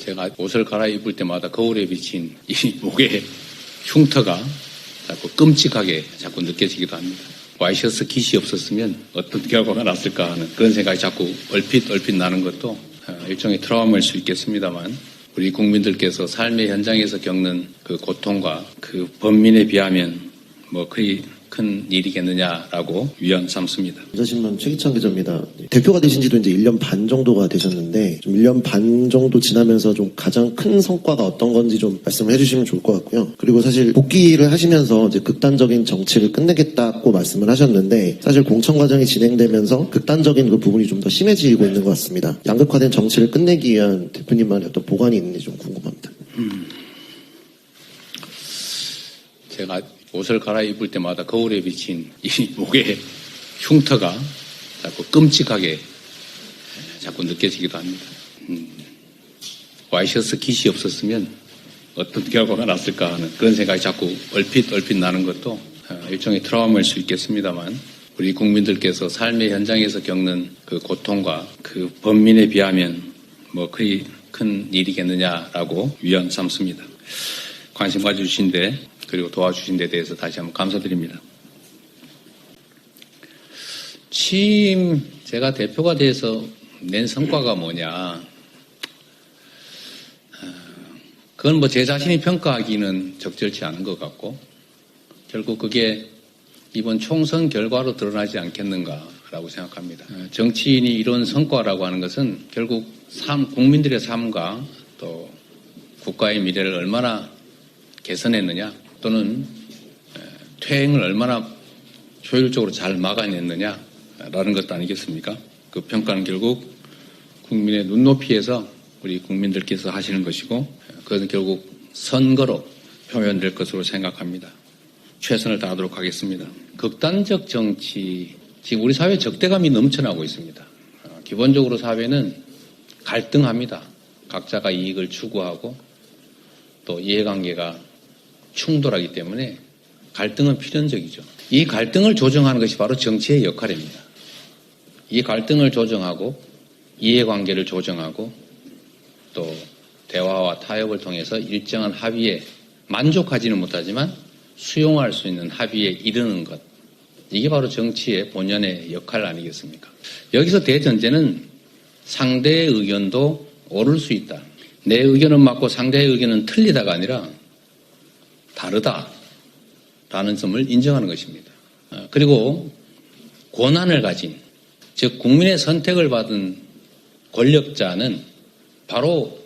제가 옷을 갈아입을 때마다 거울에 비친 이 목의 흉터가 자꾸 끔찍하게 자꾸 느껴지기도 합니다. 와이셔츠 깃이 없었으면 어떤 결과가 났을까 하는 그런 생각이 자꾸 얼핏 나는 것도 일종의 트라우마일 수 있겠습니다만, 우리 국민들께서 삶의 현장에서 겪는 그 고통과 그 범민에 비하면 뭐 그리 큰 일이겠느냐라고 위안 삼습니다. 기자신문 최기찬 기자입니다. 대표가 되신 지도 이제 1년 반 정도가 되셨는데, 좀 1년 반 정도 지나면서 좀 가장 큰 성과가 어떤 건지 좀 말씀을 해주시면 좋을 것 같고요. 그리고 사실 복귀를 하시면서 이제 극단적인 정치를 끝내겠다고 말씀을 하셨는데, 사실 공천 과정이 진행되면서 극단적인 그 부분이 좀 더 심해지고 있는 것 같습니다. 양극화된 정치를 끝내기 위한 대표님만의 어떤 보관이 있는지 좀 궁금합니다. 제가 옷을 갈아입을 때마다 거울에 비친 이 목의 흉터가 자꾸 끔찍하게 자꾸 느껴지기도 합니다. 와이셔츠 깃이 없었으면 어떤 결과가 났을까 하는 그런 생각이 자꾸 얼핏 나는 것도 일종의 트라우마일 수 있겠습니다만, 우리 국민들께서 삶의 현장에서 겪는 그 고통과 그 범민에 비하면 뭐 그리 큰 일이겠느냐라고 위안 삼습니다. 관심 가져주신 데 그리고 도와주신 데 대해서 다시 한번 감사드립니다. 취임 제가 대표가 돼서 낸 성과가 뭐냐, 그건 뭐 제 자신이 평가하기는 적절치 않은 것 같고, 결국 그게 이번 총선 결과로 드러나지 않겠는가라고 생각합니다. 정치인이 이런 성과라고 하는 것은 결국 국민들의 삶과 또 국가의 미래를 얼마나 개선했느냐, 또는 퇴행을 얼마나 효율적으로 잘 막아냈느냐라는 것도 아니겠습니까? 그 평가는 결국 국민의 눈높이에서 우리 국민들께서 하시는 것이고, 그것은 결국 선거로 표현될 것으로 생각합니다. 최선을 다하도록 하겠습니다. 극단적 정치, 지금 우리 사회에 적대감이 넘쳐나고 있습니다. 기본적으로 사회는 갈등합니다. 각자가 이익을 추구하고 또 이해관계가 충돌하기 때문에 갈등은 필연적이죠. 이 갈등을 조정하는 것이 바로 정치의 역할입니다. 이 갈등을 조정하고 이해관계를 조정하고 또 대화와 타협을 통해서 일정한 합의에 만족하지는 못하지만 수용할 수 있는 합의에 이르는 것, 이게 바로 정치의 본연의 역할 아니겠습니까? 여기서 대전제는 상대의 의견도 옳을 수 있다. 내 의견은 맞고 상대의 의견은 틀리다가 아니라 다르다라는 점을 인정하는 것입니다. 그리고 권한을 가진, 즉 국민의 선택을 받은 권력자는 바로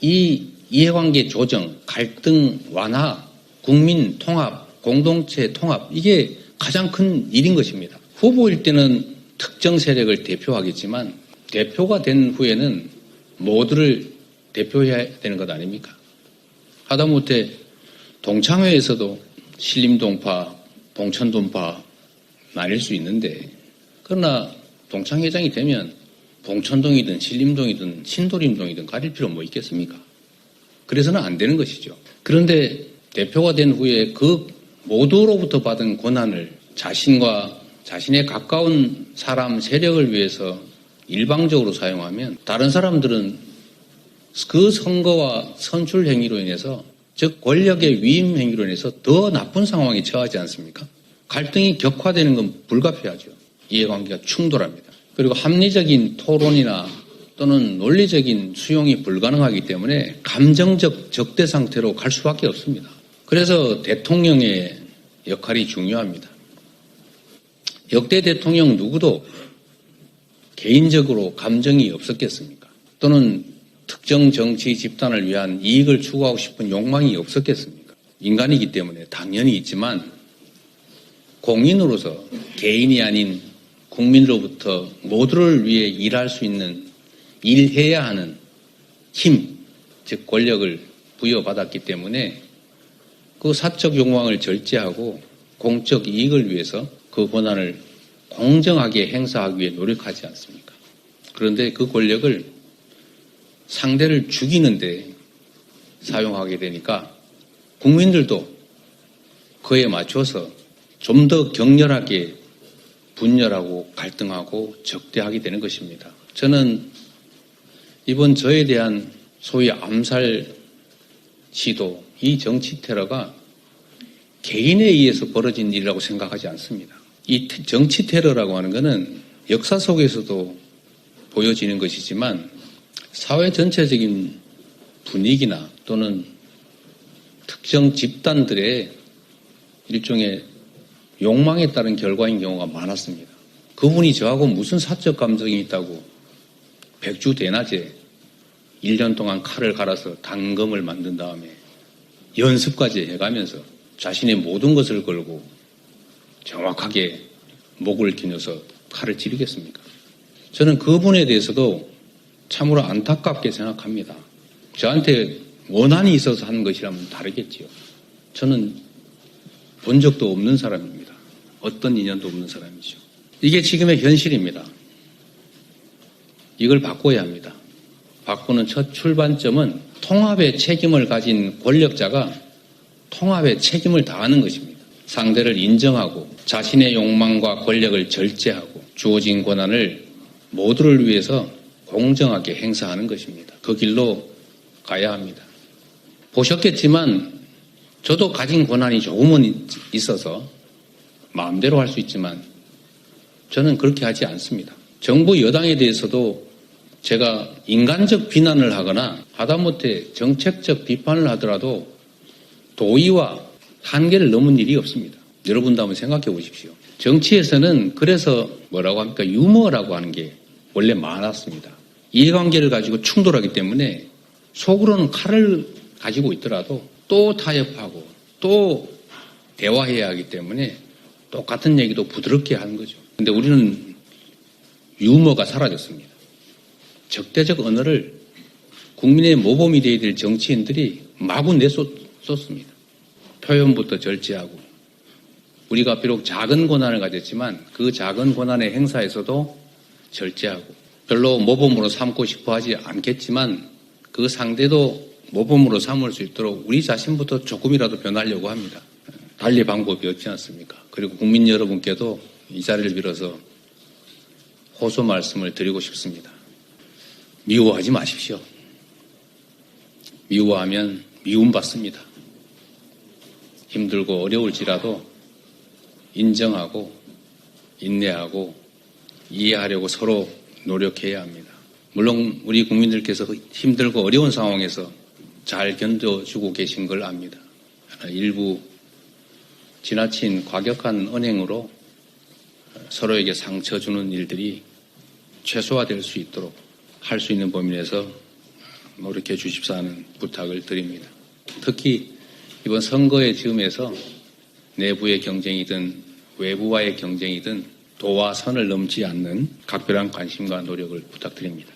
이 이해관계 조정, 갈등 완화, 국민 통합, 공동체 통합, 이게 가장 큰 일인 것입니다. 후보일 때는 특정 세력을 대표하겠지만 대표가 된 후에는 모두를 대표해야 되는 것 아닙니까? 하다못해 동창회에서도 신림동파, 봉천동파 나뉠 수 있는데, 그러나 동창회장이 되면 봉천동이든 신림동이든 신도림동이든 가릴 필요 뭐 있겠습니까? 그래서는 안 되는 것이죠. 그런데 대표가 된 후에 그 모두로부터 받은 권한을 자신과 자신의 가까운 사람 세력을 위해서 일방적으로 사용하면 다른 사람들은 그 선거와 선출 행위로 인해서, 즉 권력의 위임 행위로 인해서 더 나쁜 상황에 처하지 않습니까? 갈등이 격화되는 건 불가피하죠. 이해관계가 충돌합니다. 그리고 합리적인 토론이나 또는 논리적인 수용이 불가능하기 때문에 감정적 적대 상태로 갈 수밖에 없습니다. 그래서 대통령의 역할이 중요합니다. 역대 대통령 누구도 개인적으로 감정이 없었겠습니까? 또는 특정 정치 집단을 위한 이익을 추구하고 싶은 욕망이 없었겠습니까? 인간이기 때문에 당연히 있지만, 공인으로서 개인이 아닌 국민으로부터 모두를 위해 일할 수 있는, 일해야 하는 힘, 즉 권력을 부여받았기 때문에 그 사적 욕망을 절제하고 공적 이익을 위해서 그 권한을 공정하게 행사하기 위해 노력하지 않습니까? 그런데 그 권력을 상대를 죽이는데 사용하게 되니까 국민들도 그에 맞춰서 좀 더 격렬하게 분열하고 갈등하고 적대하게 되는 것입니다. 저는 이번 저에 대한 소위 암살 시도, 이 정치 테러가 개인에 의해서 벌어진 일이라고 생각하지 않습니다. 이 정치 테러라고 하는 것은 역사 속에서도 보여지는 것이지만 사회 전체적인 분위기나 또는 특정 집단들의 일종의 욕망에 따른 결과인 경우가 많았습니다. 그분이 저하고 무슨 사적 감정이 있다고 백주대낮에 1년 동안 칼을 갈아서 단검을 만든 다음에 연습까지 해가면서 자신의 모든 것을 걸고 정확하게 목을 기녀서 칼을 찌르겠습니까? 저는 그분에 대해서도 참으로 안타깝게 생각합니다. 저한테 원한이 있어서 하는 것이라면 다르겠지요. 저는 본 적도 없는 사람입니다. 어떤 인연도 없는 사람이죠. 이게 지금의 현실입니다. 이걸 바꿔야 합니다. 바꾸는 첫 출발점은 통합의 책임을 가진 권력자가 통합의 책임을 다하는 것입니다. 상대를 인정하고 자신의 욕망과 권력을 절제하고 주어진 권한을 모두를 위해서 공정하게 행사하는 것입니다. 그 길로 가야 합니다. 보셨겠지만 저도 가진 권한이 조금은 있어서 마음대로 할 수 있지만 저는 그렇게 하지 않습니다. 정부 여당에 대해서도 제가 인간적 비난을 하거나 하다못해 정책적 비판을 하더라도 도의와 한계를 넘은 일이 없습니다. 여러분도 한번 생각해 보십시오. 정치에서는 그래서 뭐라고 합니까? 유머라고 하는 게 원래 많았습니다. 이해관계를 가지고 충돌하기 때문에 속으로는 칼을 가지고 있더라도 또 타협하고 또 대화해야 하기 때문에 똑같은 얘기도 부드럽게 하는 거죠. 근데 우리는 유머가 사라졌습니다. 적대적 언어를 국민의 모범이 되어야 될 정치인들이 마구 내쏟습니다. 표현부터 절제하고 우리가 비록 작은 권한을 가졌지만 그 작은 권한의 행사에서도 절제하고 별로 모범으로 삼고 싶어 하지 않겠지만 그 상대도 모범으로 삼을 수 있도록 우리 자신부터 조금이라도 변하려고 합니다. 달리 방법이 없지 않습니까? 그리고 국민 여러분께도 이 자리를 빌어서 호소 말씀을 드리고 싶습니다. 미워하지 마십시오. 미워하면 미움받습니다. 힘들고 어려울지라도 인정하고 인내하고 이해하려고 서로 노력해야 합니다. 물론 우리 국민들께서 힘들고 어려운 상황에서 잘 견뎌주고 계신 걸 압니다. 일부 지나친 과격한 언행으로 서로에게 상처 주는 일들이 최소화될 수 있도록 할 수 있는 범위 내에서 노력해 주십사 하는 부탁을 드립니다. 특히 이번 선거의 즈음에서 내부의 경쟁이든 외부와의 경쟁이든 도와 선을 넘지 않는 각별한 관심과 노력을 부탁드립니다.